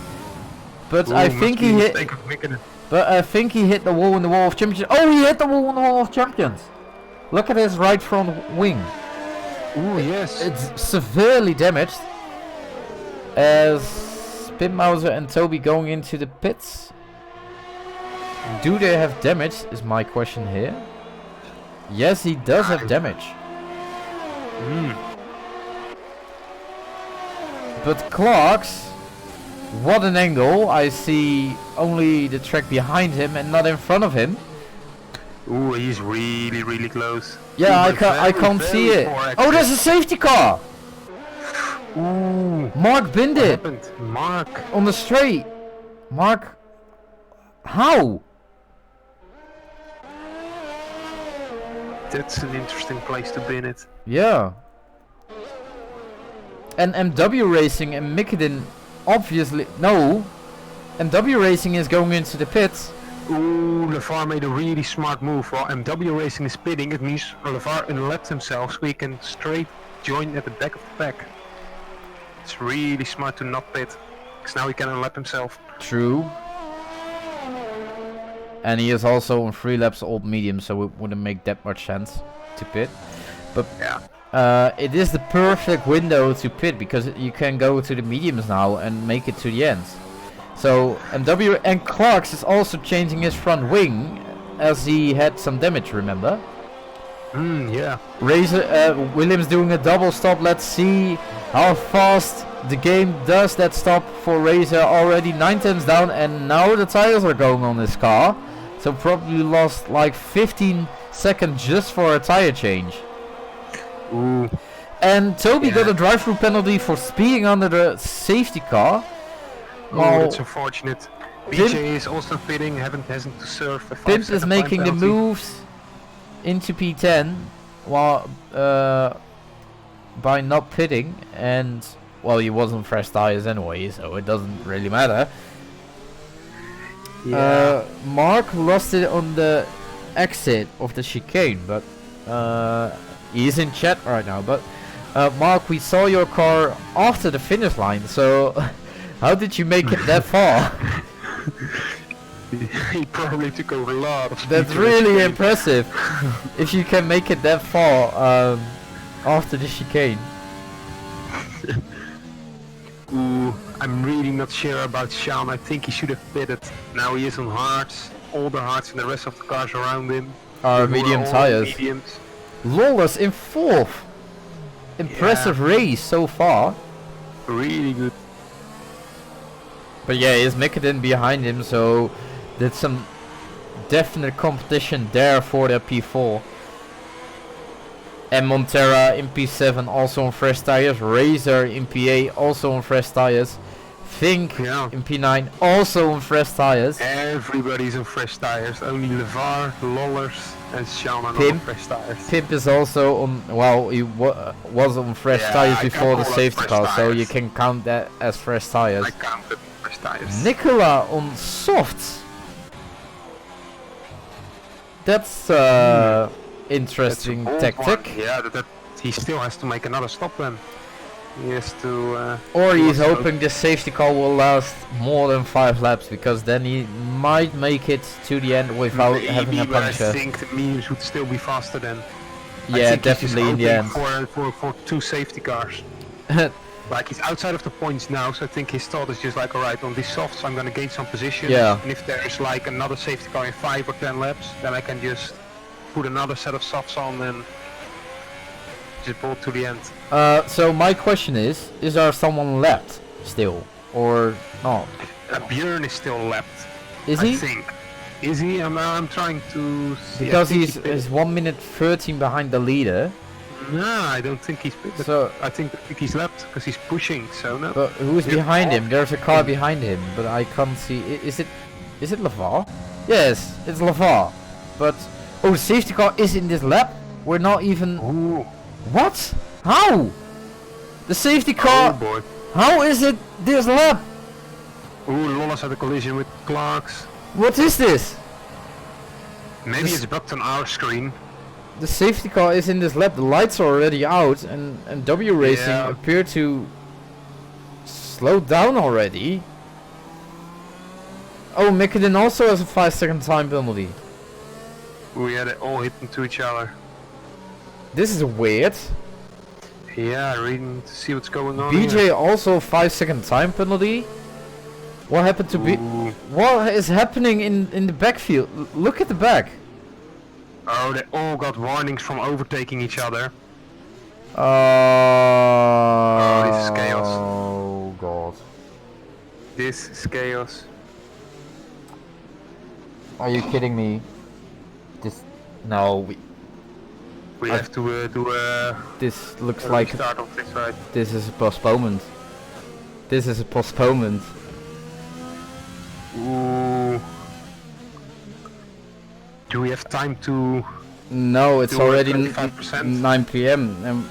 But I think he hit... But I think he hit the wall in the wall of champions. Oh, he hit the wall in the wall of champions. Look at his right front wing. Ooh, yes. It's severely damaged. As Spinmauser and Toby going into the pits. Do they have damage is my question here. Yes, he does have damage. But Clarks, what an angle. I see only the track behind him and not in front of him. Ooh, he's really, really close. Yeah, I can't see it. Oh, there's a safety car. Ooh. Mark binned it. Mark. On the straight. Mark. How? That's an interesting place to bin it. Yeah. And MW Racing and Mikkelin obviously... No. MW Racing is going into the pits. Ooh, LeVar made a really smart move. While MW Racing is pitting, it means LeVar unlapped himself so he can straight join at the back of the pack. It's really smart to not pit, because now he can unlap himself. True. And he is also on 3 laps old medium, so it wouldn't make that much sense to pit. But yeah, it is the perfect window to pit, because you can go to the mediums now and make it to the end. So MW and Clarks is also changing his front wing, as he had some damage, remember? Yeah. Razor, Williams doing a double stop. Let's see how fast the game does that stop for Razor. Already 9/10 down, and now the tires are going on this car. So probably lost like 15 seconds just for a tire change. Ooh. And Toby got a drive-through penalty for speeding under the safety car. Oh, that's unfortunate. BJ is also pitting, hasn't to serve. Pimp is making the moves into P10 while by not pitting, and well, he was on fresh tires anyway, so it doesn't really matter. Yeah. Mark lost it on the exit of the chicane, but he's in chat right now. But Mark, we saw your car after the finish line, so how did you make it that far? He probably took a lot of speed. That's really impressive. If you can make it that far after the chicane. Ooh, I'm really not sure about Sean. I think he should have pitted. Now he is on hards, all the hards, and the rest of the cars around him are medium tires. Mediums. Lawless in 4th. Impressive race so far. Really good. But yeah, he's Mikkelin behind him, so there's some definite competition there for the P4. And Montera in P7 also on fresh tires. Razor in PA also on fresh tires. Fink in P9 also on fresh tires. Everybody's on fresh tires. Only LeVar, Lollers and Sean are on fresh tires. Pimp is also on, well, he was on fresh tires before the safety car, so you can count that as fresh tires. I counted fresh tires. Nicola on softs. That's interesting That's a bold tactic. one. Yeah, that he still has to make another stop then. He has to. Or he he's wants to- hoping the safety car will last more than 5 laps, because then he might make it to the end without Maybe, having a but I puncture. think the mediums would still be faster then. I Yeah, think he's just definitely in the end. hoping for 2 safety cars. Like he's outside of the points now, so I think his thought is just like, alright, on these softs I'm gonna gain some position. Yeah. And if there's like another safety car in 5 or 10 laps, then I can just put another set of softs on and just bolt to the end. So my question is there someone left still, or not? Björn is still left. Is I he? think. Is he? I'm trying to see. Because I think he's 1 minute 13 behind the leader. No, I don't think he's. So, I think he's left because he's pushing. So no. but who's Yeah. behind him? There's a car behind him, but I can't see. Is it LeVar? Yes, it's LeVar. But oh, the safety car is in this lap. We're not even. Ooh. What? How? The safety Oh car. boy. How is it this lap? Ooh, Lola's had a collision with Clark's. What is this? Maybe This- it's bugged on our screen. The safety car is in this lap. The lights are already out, and W Racing Yeah. appear to slow down already. Oh, Mikkelin also has a 5-second time penalty. We had it all hit into each other. This is weird. Yeah, reading to see what's going on. BJ here. also 5-second time penalty. What happened to B? Ooh. What is happening in the backfield? Look at the back. Oh, they all got warnings from overtaking each other. This is chaos. Oh god. This is chaos. Are you kidding me? This no. We have to do a This looks like restart of this, right? this is a postponement. This is a postponement. Ooh. Do we have time to? No, it's Do already 25%? 9 p.m. and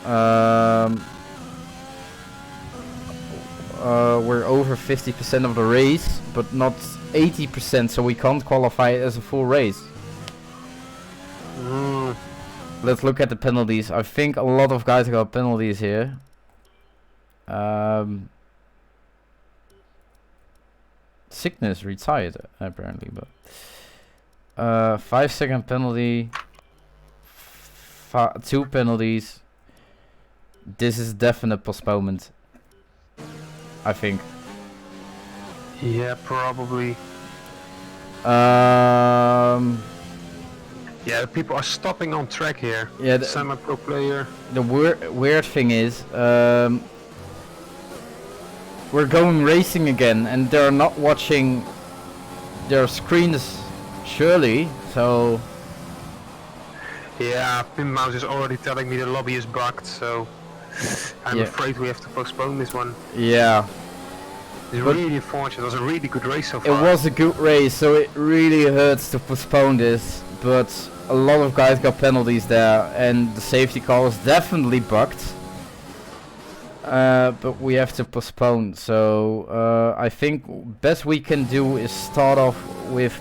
we're over 50% of the race, but not 80%, so we can't qualify it as a full race. Mm. Let's look at the penalties. I think a lot of guys got penalties here. Sickness retired apparently, but 5-second penalty, 2 penalties. This is definite postponement, I think. Yeah, probably. Yeah, people are stopping on track here. Yeah, Semi-pro player. the weird thing is, we're going racing again, and they're not watching their screens, surely. So Yeah, Pim Mouse is already telling me the lobby is bugged, so I'm Yeah. afraid we have to postpone this one. yeah, It's But- really unfortunate. It was a really good race so far. it was a good race, so it really hurts to postpone this. But a lot of guys got penalties there, and the safety car was definitely bugged. But we have to postpone. So I think best we can do is start off with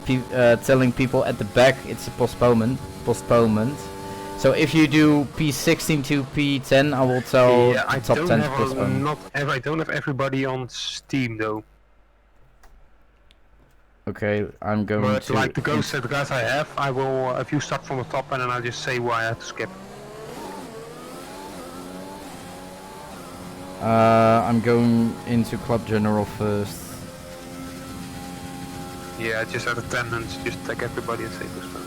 telling people at the back it's a postponement. So if you do P16 to P10, I will tell Yeah, I top don't 10 to have postpone. I don't have everybody on Steam though. Okay, I'm going But to. like the guys I have, I will. If you start from the top, and then I'll just say why I had to skip. I'm going into Club General first. Yeah, just out of attendance, just take everybody and say postpone.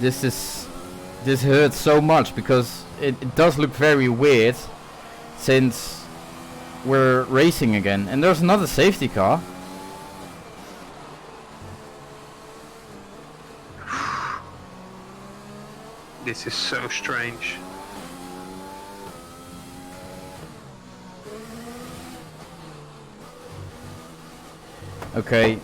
This hurts so much because it does look very weird since we're racing again, and there's another safety car. This is so strange. Okay.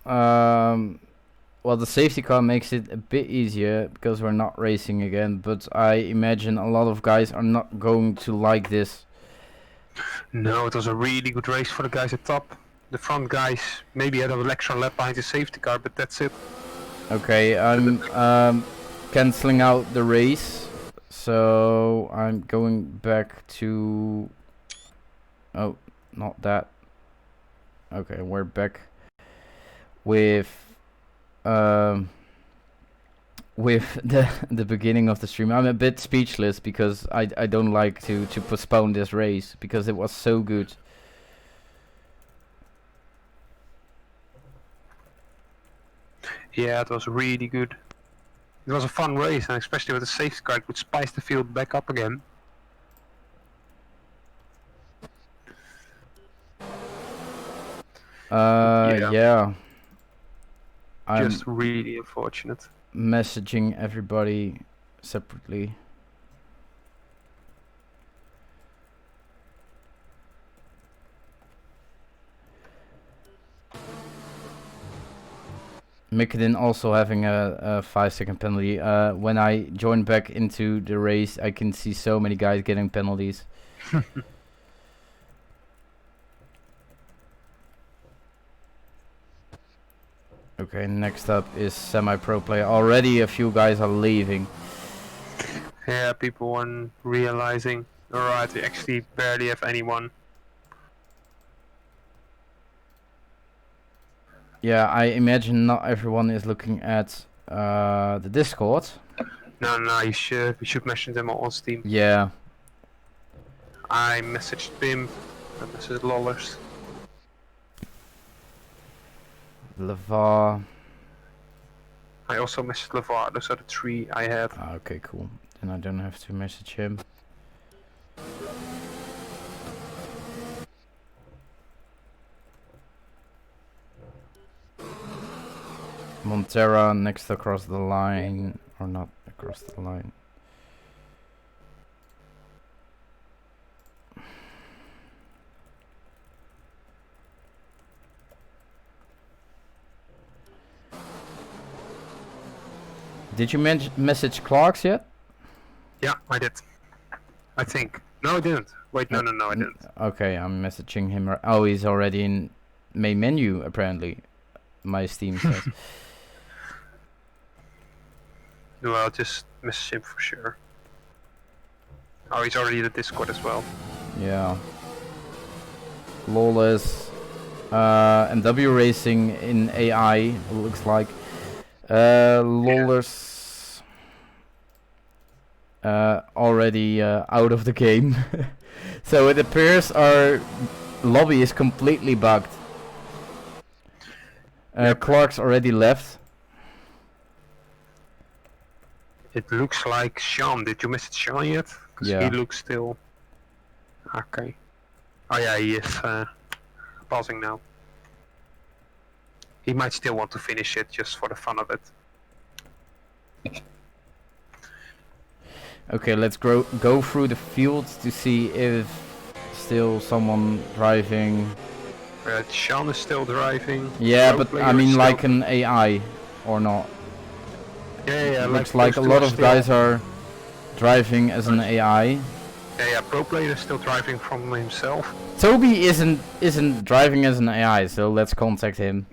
Well, the safety car makes it a bit easier because we're not racing again, but I imagine a lot of guys are not going to like this. No, it was a really good race for the guys at top. The front guys maybe had an extra lap behind the safety car, but that's it. Okay, I'm cancelling out the race, so I'm going back to. Oh, not that. Okay, we're back with the beginning of the stream. I'm a bit speechless because I don't like to postpone this race because it was so good. Yeah, it was really good. It was a fun race, and especially with the safety car, it would spice the field back up again. Yeah. I'm Just really unfortunate. messaging everybody separately. Mikkedin also having a 5-second penalty. When I join back into the race, I can see so many guys getting penalties. Okay, next up is semi-pro player. Already a few guys are leaving. Yeah, people weren't realizing. Alright, we actually barely have anyone. Yeah, I imagine not everyone is looking at the Discord. No, we should mention them all on Steam. Yeah. I messaged Bim, I messaged Lollers. LeVar. I also messaged LeVar, those are the 3 I had. Okay, cool. Then I don't have to message him. Montera next across the line, or not across the line. Did you message Clarks yet? Yeah, I did. I think. No, I didn't. Wait, no, I didn't. Okay, I'm messaging him. Oh, he's already in main menu, apparently. My Steam says. No, I'll just message him for sure. Oh, he's already in the Discord as well. Yeah. Lawless. MW Racing in AI, looks like. Lawless. Already out of the game. So it appears our lobby is completely bugged. Clark's already left. It looks like Sean. Did you message Sean yet? Because Yeah. he looks still... Okay. Oh yeah, he is pausing now. He might still want to finish it just for the fun of it. Okay, let's go through the fields to see if still someone driving. Sean is still driving. Yeah, Pro but player I is mean still- like an AI or not. Yeah, Looks like a lot of guys are driving as an AI. Yeah, pro player is still driving from himself. Toby isn't driving as an AI, so let's contact him.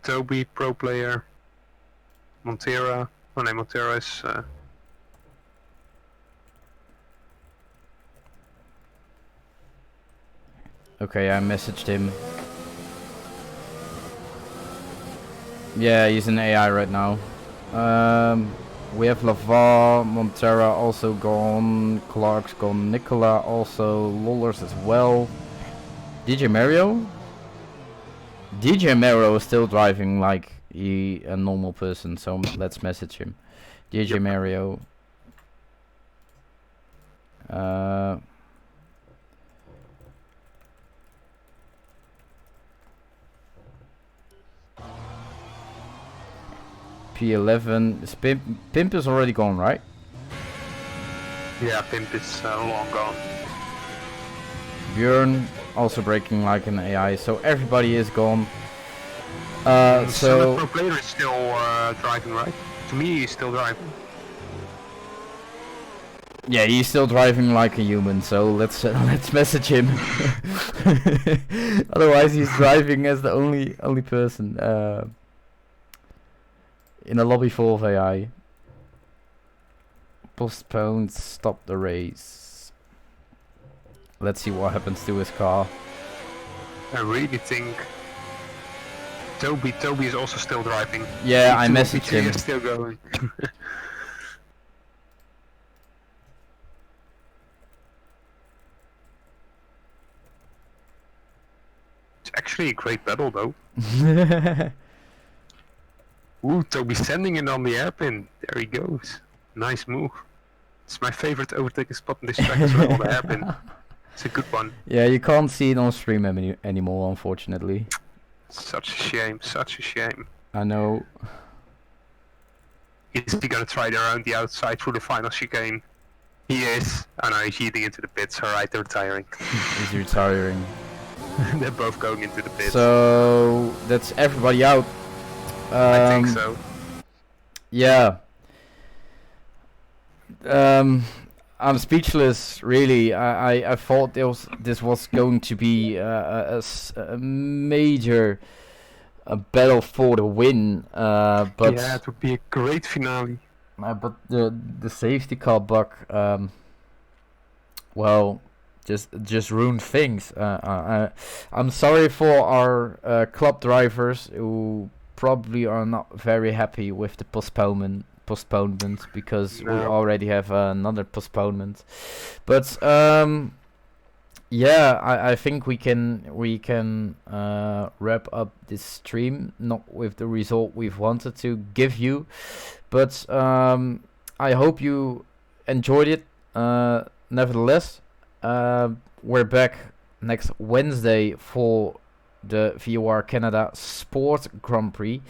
Toby, pro player. Montera. Oh no, Montera is... Okay, I messaged him. Yeah, he's an AI right now. We have Laval, Montera also gone, Clark's gone, Nicola also, Lollers as well. DJ Mario? DJ Mario is still driving like a normal person, so let's message him. DJ Yep. Mario. P11. Is Pimp is already gone, right? Yeah, Pimp is long gone. Björn also breaking like an AI, so everybody is gone. So the So pro player is still driving, right? To me, he's still driving. Yeah, he's still driving like a human, so let's message him. Otherwise, he's driving as the only person in a lobby full of AI. Postponed, stop the race. Let's see what happens to his car. I really think Toby is also still driving. Yeah, I messaged him. Is still going. It's actually a great battle though. Ooh, Toby's sending it on the hairpin. There he goes. Nice move. It's my favorite overtaking spot in this track as well, the hairpin. It's a good one. Yeah, you can't see it on stream anymore, unfortunately. Such a shame, such a shame. I know. Is he gonna try it around the outside through the final chicane? He is. Oh no, he's eating into the pits. Alright, they're retiring. He's retiring. They're both going into the pits. So that's everybody out. I think so. Yeah. I'm speechless, really. I thought this was going to be a major battle for the win, but yeah, it would be a great finale. But the safety car bug, well, just ruined things. I'm sorry for our club drivers who probably are not very happy with the postponement because we already have another postponement. But yeah, I think we can wrap up this stream, not with the result we've wanted to give you, but I hope you enjoyed it. Nevertheless, we're back next Wednesday for the VOR Canada Sport Grand Prix.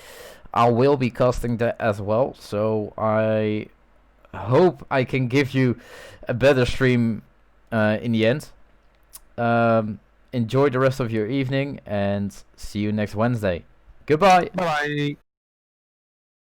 I will be casting that as well, so I hope I can give you a better stream in the end. Enjoy the rest of your evening and see you next Wednesday. Goodbye. Bye.